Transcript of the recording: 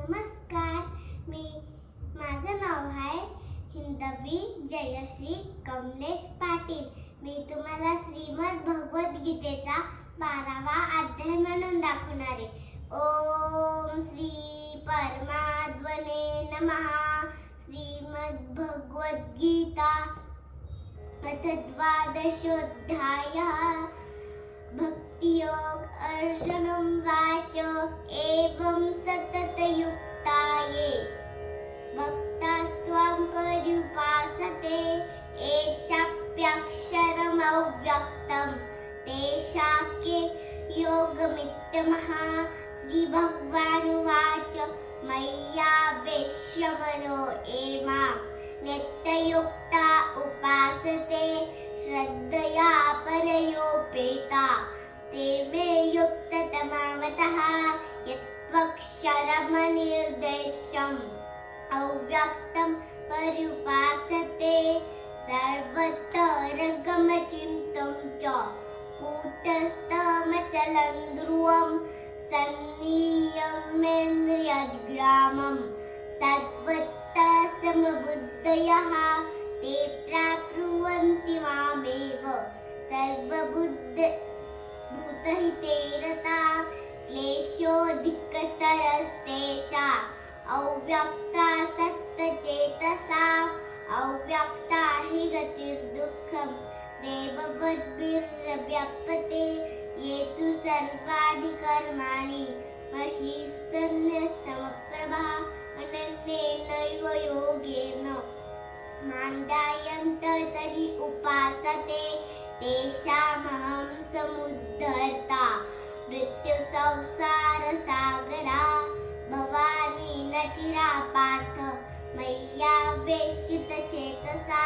नमस्कार. माझं नाव आहे हिंदवी जयश्री कमलेश पाटील. मी तुम्हाला श्रीमद भगवद्गीतेचा 12वा अध्याय म्हणून दाखवणार आहे. ओम श्री परमात्मने नमः. श्रीमद भगवद्गीता अथ द्वादशोऽध्यायः. भक्तियोग अर्जुनं वाच एवं सततयुक्ता ये भक्तास्त्वां पर्युपासते ये चाप्यक्षरमव्यक्तं तेषां योगमित्यमः. श्रीभगवानुवाच मय्यावेश्य मनो ये मां नित्ययुक्ता उपासते श्रद्धया परयोपेता ते मे युक्ततमामतः. यत्त्वक्षरमनिर्देशम् अव्यक्तं पर्युपासते सर्वतरगमचिन्तं च कूटस्थमचलं ध्रुवं सन्नियम्येन्द्रियग्रामं सत्त्वतसमबुद्धयः ते प्राप्नुवन्ति मामेव सर्वभूतहिते रताः. क्लेशोऽधिकतरस्तेषाम् अव्यक्तासक्तचेतसाम्. अव्यक्ता हि गतिर्दुःखं देववद्भिर्व्यप्यते. ये तु सर्वाणि कर्माणि मयि सन्न्यस्तमप्रभा अनन्येनैव योगेन मां ध्यायन्त तर्हि उपासते तेषामहं समुद्धर्ता. मृत्युसंसारसागरा भवानी न चिरा पार्थ मय्यावेशितचेतसा.